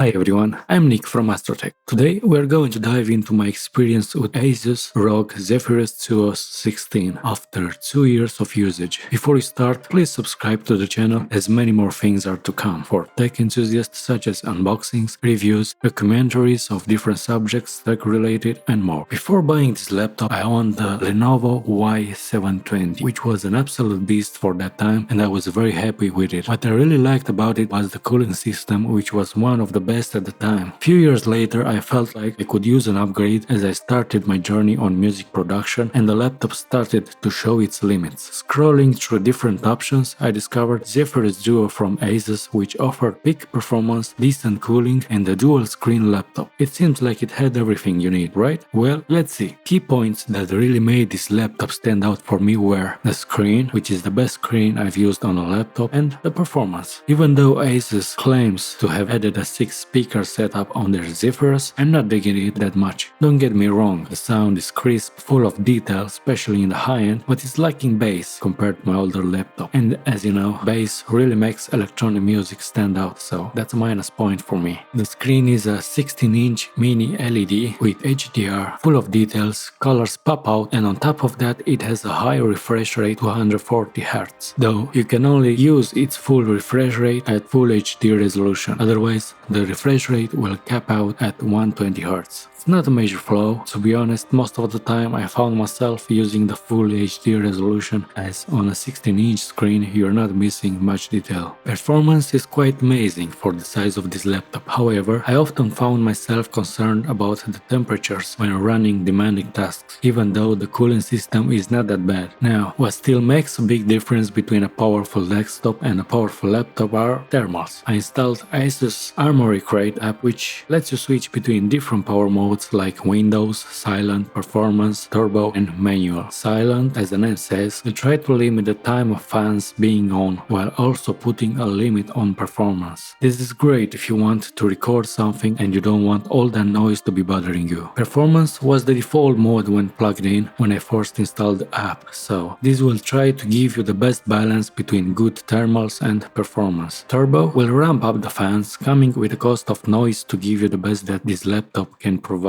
Hi everyone, I'm Nick from Astro. Today we're going to dive into my experience with Asus ROG Zephyrus Duo 16 after 2 years of usage. Before we start, please subscribe to the channel as many more things are to come for tech enthusiasts such as unboxings, reviews, documentaries of different subjects tech related and more. Before buying this laptop I owned the Lenovo Y720, which was an absolute beast for that time and I was very happy with it. What I really liked about it was the cooling system, which was one of the best at the time. Few years later I felt like I could use an upgrade as I started my journey on music production and the laptop started to show its limits. Scrolling through different options I discovered Zephyrus Duo from Asus, which offered peak performance, decent cooling and a dual screen laptop. It seems like it had everything you need, right? Well, let's see. Key points that really made this laptop stand out for me were the screen, which is the best screen I've used on a laptop, and the performance. Even though Asus claims to have added a 6-speaker setup on their Zephyrus, I'm not digging it that much. Don't get me wrong, the sound is crisp, full of detail, especially in the high end, but it's lacking bass compared to my older laptop. And as you know, bass really makes electronic music stand out, so that's a minus point for me. The screen is a 16-inch mini LED with HDR, full of details, colors pop out, and on top of that it has a high refresh rate, 240 Hz. Though you can only use its full refresh rate at full HD resolution, otherwise the refresh rate will cap out at 120 Hz. It's not a major flaw, to be honest. Most of the time I found myself using the full HD resolution, as on a 16-inch screen you're not missing much detail. Performance is quite amazing for the size of this laptop. However, I often found myself concerned about the temperatures when running demanding tasks, even though the cooling system is not that bad. Now, what still makes a big difference between a powerful desktop and a powerful laptop are thermals. I installed Asus Armoury Crate app, which lets you switch between different power modes like Windows, Silent, Performance, Turbo and Manual. Silent, as the name says, will try to limit the time of fans being on while also putting a limit on performance. This is great if you want to record something and you don't want all that noise to be bothering you. Performance was the default mode when plugged in when I first installed the app, so this will try to give you the best balance between good thermals and performance. Turbo will ramp up the fans, coming with a cost of noise to give you the best that this laptop can provide.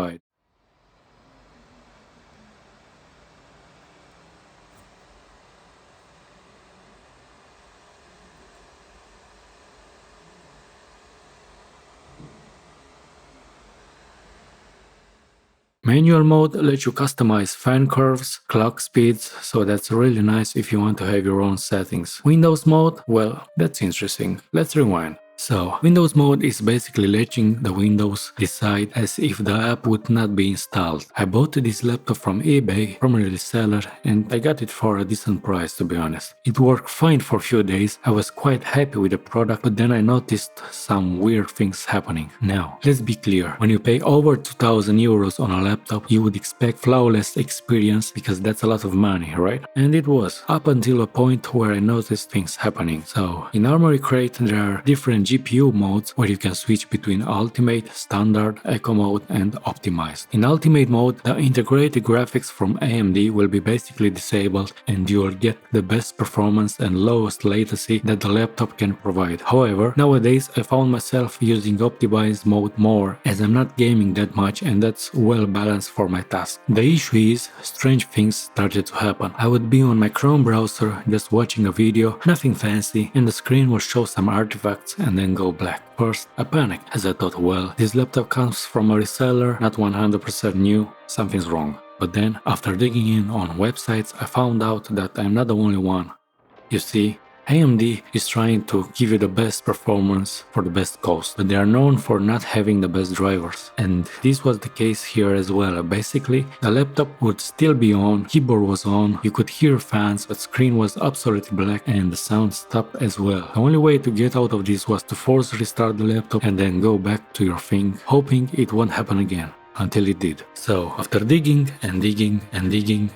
Manual mode lets you customize fan curves, clock speeds, so that's really nice if you want to have your own settings. Windows mode, well, that's interesting. Let's rewind. So, Windows mode is basically letting the Windows decide as if the app would not be installed. I bought this laptop from eBay, from a reseller, and I got it for a decent price, to be honest. It worked fine for a few days, I was quite happy with the product, but then I noticed some weird things happening. Now, let's be clear, when you pay over 2000 euros on a laptop, you would expect flawless experience because that's a lot of money, right? And it was, up until a point where I noticed things happening. So, in Armoury Crate there are different GPU modes where you can switch between Ultimate, Standard, Eco mode and Optimized. In Ultimate mode, the integrated graphics from AMD will be basically disabled and you will get the best performance and lowest latency that the laptop can provide. However, nowadays I found myself using Optimized mode more as I'm not gaming that much and that's well balanced for my task. The issue is, strange things started to happen. I would be on my Chrome browser just watching a video, nothing fancy, and the screen will show some artifacts and then go black. First, I panicked as I thought, well, this laptop comes from a reseller, not 100% new, something's wrong. But then, after digging in on websites, I found out that I'm not the only one. You see, AMD is trying to give you the best performance for the best cost, but they are known for not having the best drivers. And this was the case here as well. Basically, the laptop would still be on, keyboard was on, you could hear fans, but screen was absolutely black and the sound stopped as well. The only way to get out of this was to force restart the laptop and then go back to your thing, hoping it won't happen again. Until it did. So, after digging and digging and digging,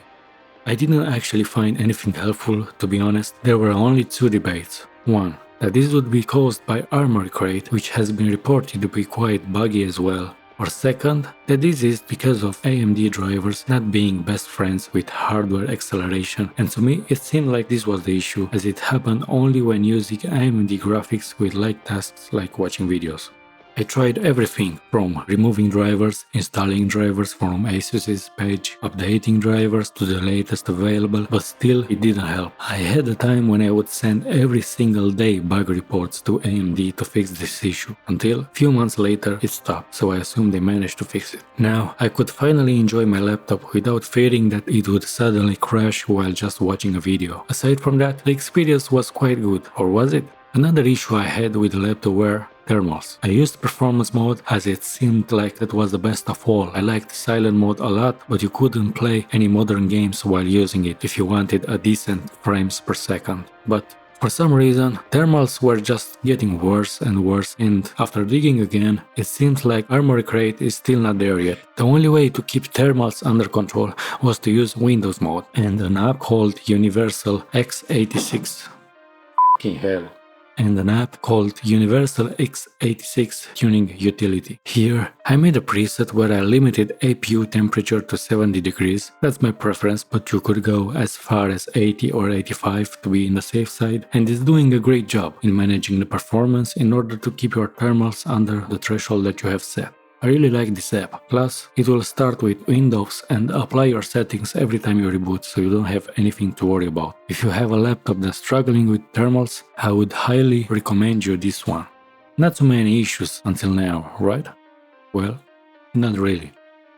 I didn't actually find anything helpful, to be honest. There were only two debates. One, that this would be caused by Armoury Crate, which has been reported to be quite buggy as well. Or second, that this is because of AMD drivers not being best friends with hardware acceleration, and to me it seemed like this was the issue, as it happened only when using AMD graphics with light tasks like watching videos. I tried everything from removing drivers, installing drivers from Asus's page, updating drivers to the latest available, but still it didn't help. I had a time when I would send every single day bug reports to AMD to fix this issue, until a few months later it stopped, so I assumed they managed to fix it. Now I could finally enjoy my laptop without fearing that it would suddenly crash while just watching a video. Aside from that, the experience was quite good, or was it? Another issue I had with the laptop were thermals. I used performance mode as it seemed like that was the best of all. I liked silent mode a lot, but you couldn't play any modern games while using it if you wanted a decent frames per second. But for some reason, thermals were just getting worse and worse, and after digging again, it seems like Armory Crate is still not there yet. The only way to keep thermals under control was to use Windows mode and an app called Universal x86. Fucking hell. And an app called Universal x86 Tuning Utility. Here, I made a preset where I limited APU temperature to 70 degrees. That's my preference, but you could go as far as 80 or 85 to be in the safe side, and it's doing a great job in managing the performance in order to keep your thermals under the threshold that you have set. I really like this app, plus it will start with Windows and apply your settings every time you reboot, so you don't have anything to worry about. If you have a laptop that's struggling with thermals, I would highly recommend you this one. Not so many issues until now, right? Well, not really.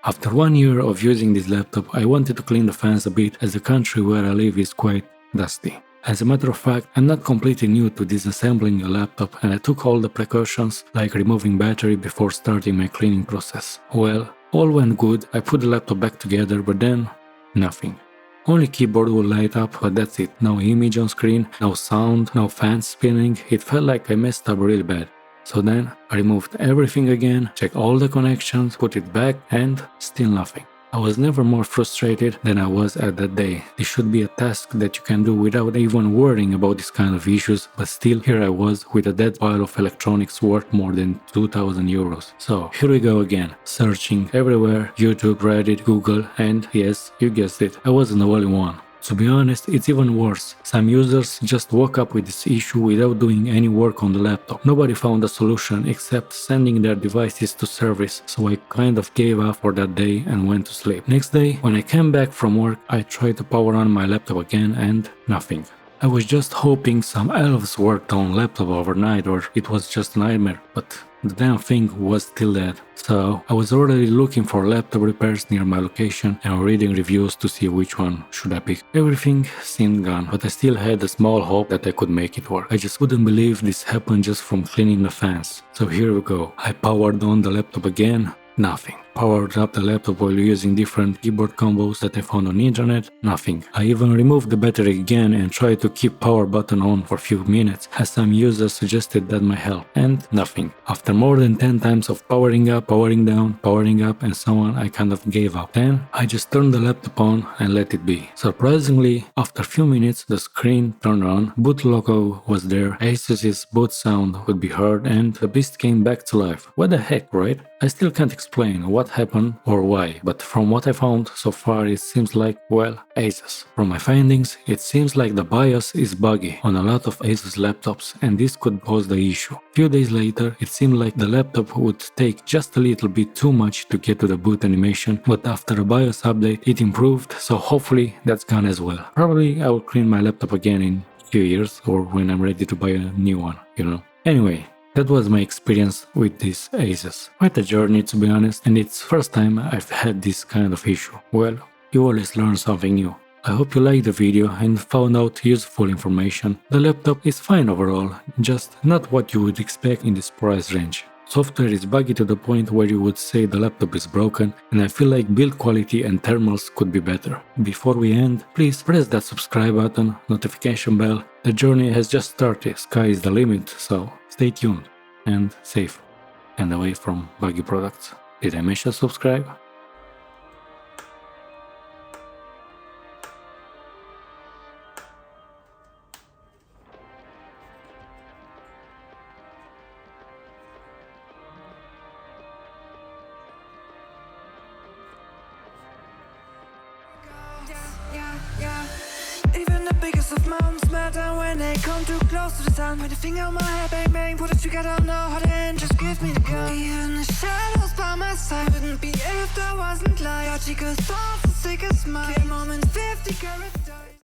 After 1 year of using this laptop, I wanted to clean the fans a bit as the country where I live is quite dusty. As a matter of fact, I'm not completely new to disassembling a laptop, and I took all the precautions like removing battery before starting my cleaning process. Well, all went good, I put the laptop back together, but then nothing. Only keyboard would light up, but that's it. No image on screen, no sound, no fans spinning. It felt like I messed up really bad. So then I removed everything again, checked all the connections, put it back, and still nothing. I was never more frustrated than I was at that day. This should be a task that you can do without even worrying about this kind of issues, but still here I was with a dead pile of electronics worth more than 2000 euros. So here we go again, searching everywhere, YouTube, Reddit, Google, and yes, you guessed it, I wasn't the only one. To be honest, it's even worse. Some users just woke up with this issue without doing any work on the laptop. Nobody found a solution except sending their devices to service, so I kind of gave up for that day and went to sleep. Next day, when I came back from work, I tried to power on my laptop again and nothing. I was just hoping some elves worked on laptop overnight or it was just a nightmare, but the damn thing was still dead. So I was already looking for laptop repairs near my location and reading reviews to see which one should I pick. Everything seemed gone, but I still had a small hope that I could make it work. I just couldn't believe this happened just from cleaning the fans. So here we go. I powered on the laptop again. Nothing. Powered up the laptop while using different keyboard combos that I found on the internet. Nothing. I even removed the battery again and tried to keep power button on for a few minutes, as some users suggested that might help. And nothing. After more than 10 times of powering up, powering down, powering up and so on, I kind of gave up. Then I just turned the laptop on and let it be. Surprisingly, after a few minutes the screen turned on, boot logo was there, Asus's boot sound would be heard, and the beast came back to life. What the heck, right? I still can't explain what happened or why, but from what I found so far it seems like, well, Asus. From my findings, it seems like the BIOS is buggy on a lot of Asus laptops and this could cause the issue. Few days later, it seemed like the laptop would take just a little bit too much to get to the boot animation, but after a BIOS update it improved, so hopefully that's gone as well. Probably I will clean my laptop again in a few years or when I'm ready to buy a new one, you know. Anyway, that was my experience with this Asus. Quite a journey to be honest, and it's first time I've had this kind of issue. Well, you always learn something new. I hope you liked the video and found out useful information. The laptop is fine overall, just not what you would expect in this price range. Software is buggy to the point where you would say the laptop is broken, and I feel like build quality and thermals could be better. Before we end, please press that subscribe button, notification bell. The journey has just started, sky is the limit, so stay tuned and safe and away from buggy products. Did I mention subscribe? Even the biggest of mountains matter when they come too close to the sun with a finger on my head, bang bang, put it together, I know how to end, just give me the gun. Be in the shadows by my side, wouldn't be if there wasn't light. Logical thoughts, the sickest mind. Clear moments, 50 carat.